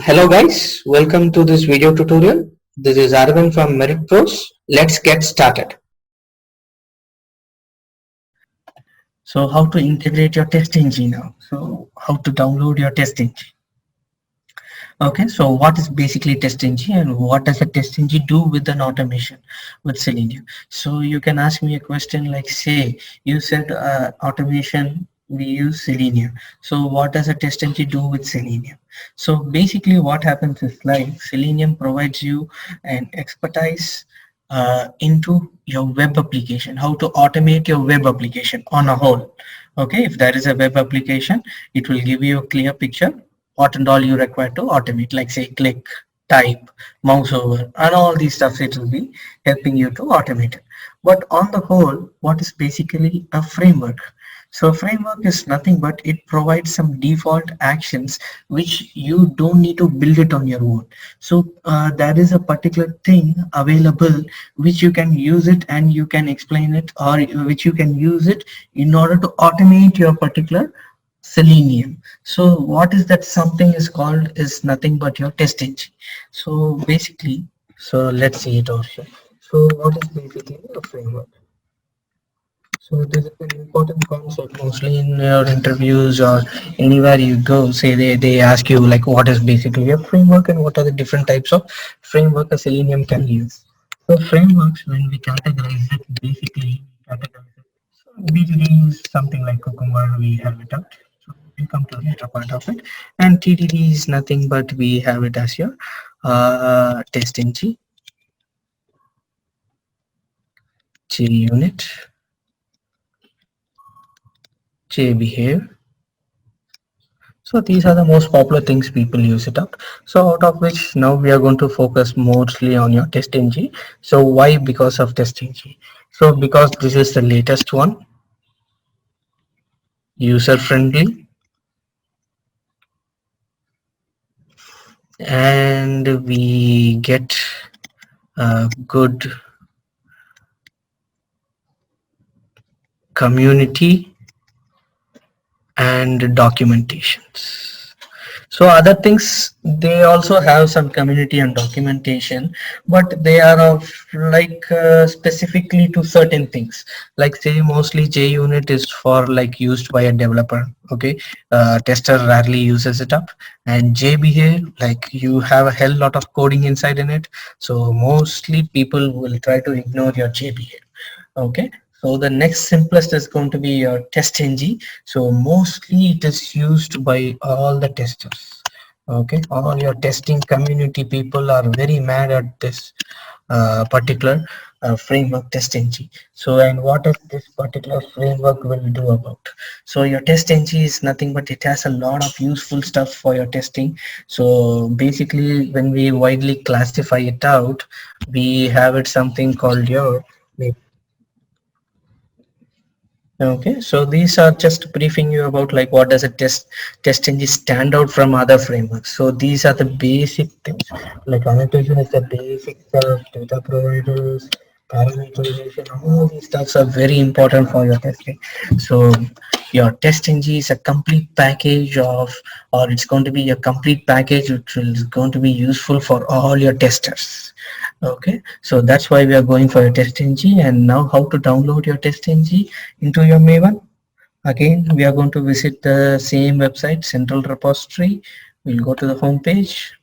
Hello guys, welcome to this video tutorial. This is Arvind from MeritPros. Let's get started. So how to integrate your TestNG now? So how to download your TestNG? Okay, so what is basically TestNG and what does a TestNG do with an automation with Selenium? So you can ask me a question like, say, you said automation, we use Selenium. So what does a TestNG do with Selenium? So basically what happens is like Selenium provides you an expertise into your web application, how to automate your web application on a whole. Okay, if there is a web application, it will give you a clear picture what and all you require to automate, like say click, type, mouse over, and all these stuff. It will be helping you to automate it. But on the whole, what is basically a framework? So a framework is nothing but it provides some default actions which you don't need to build it on your own. So there is a particular thing available which you can use it and you can explain it, or which you can use it in order to automate your particular Selenium. So what is that something is called is nothing but your TestNG. So basically, so let's see it over here. So what is basically a framework? So this is an important concept mostly in your interviews or anywhere you go. Say they ask you like what is basically a framework and what are the different types of framework a Selenium can use. So frameworks, when we categorize it, basically categorize it. So BGD is something like Cucumber, we have it up. So we'll come to the later part of it. And TDD is nothing but we have it as your TestNG, JUnit, JBehave. So these are the most popular things people use it up. So out of which now we are going to focus mostly on your TestNG. So why? Because of TestNG. So because this is the latest one, user friendly, and we get a good community and documentations. So other things, they also have some community and documentation, but they are of like specifically to certain things. Like say mostly JUnit is for like used by a developer. Okay, tester rarely uses it up, and JBehave, like you have a hell lot of coding inside in it. So mostly people will try to ignore your JBehave. Okay, so the next simplest is going to be your TestNG. So mostly it is used by all the testers. Okay, all your testing community people are very mad at this particular framework TestNG. So and what is this particular framework will do about? So your TestNG is nothing but it has a lot of useful stuff for your testing. So basically when we widely classify it out, we have it something called your. Okay, so these are just briefing you about like what does a TestNG stand out from other frameworks. So these are the basic things. Like annotation is the basic stuff, data providers, parameterization, all these stuffs are very important for your testing. So your TestNG is a complete package of, or it's going to be a complete package which is going to be useful for all your testers. Okay, so that's why we are going for a TestNG. And now how to download your TestNG into your Maven. Again, we are going to visit the same website, central repository. We'll go to the home page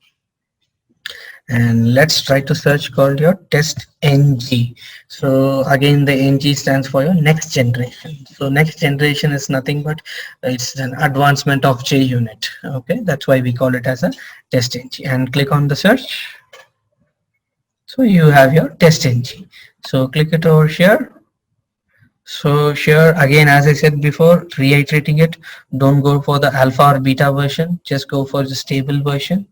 and let's try to search called your TestNG. So again, the NG stands for your next generation. So next generation is nothing but it's an advancement of JUnit. Okay, that's why we call it as a TestNG. And click on the search. So you have your TestNG. So click it over here. So here again, as I said before, reiterating it, don't go for the alpha or beta version, just go for the stable version.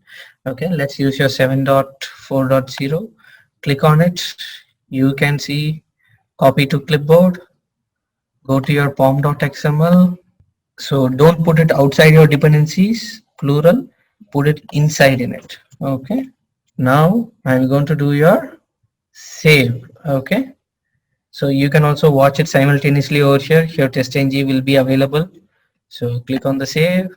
Okay, let's use your 7.4.0. Click on it. You can see copy to clipboard, go to your pom.xml. So don't put it outside your dependencies, plural, put it inside in it. Okay, now I'm going to do your save. Okay, so you can also watch it simultaneously over here. Your TestNG will be available. So click on the save.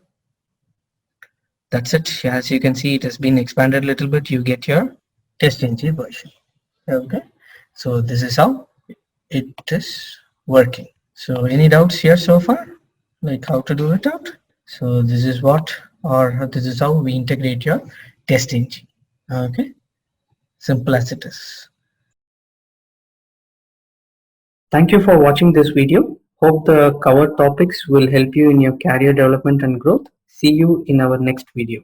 That's it. As you can see, it has been expanded a little bit. You get your TestNG version. Okay, so this is how it is working. So any doubts here so far, like how to do it out? So this is what, or this is how we integrate your TestNG. Okay, simple as it is. Thank you for watching this video. Hope the covered topics will help you in your career development and growth. See you in our next video.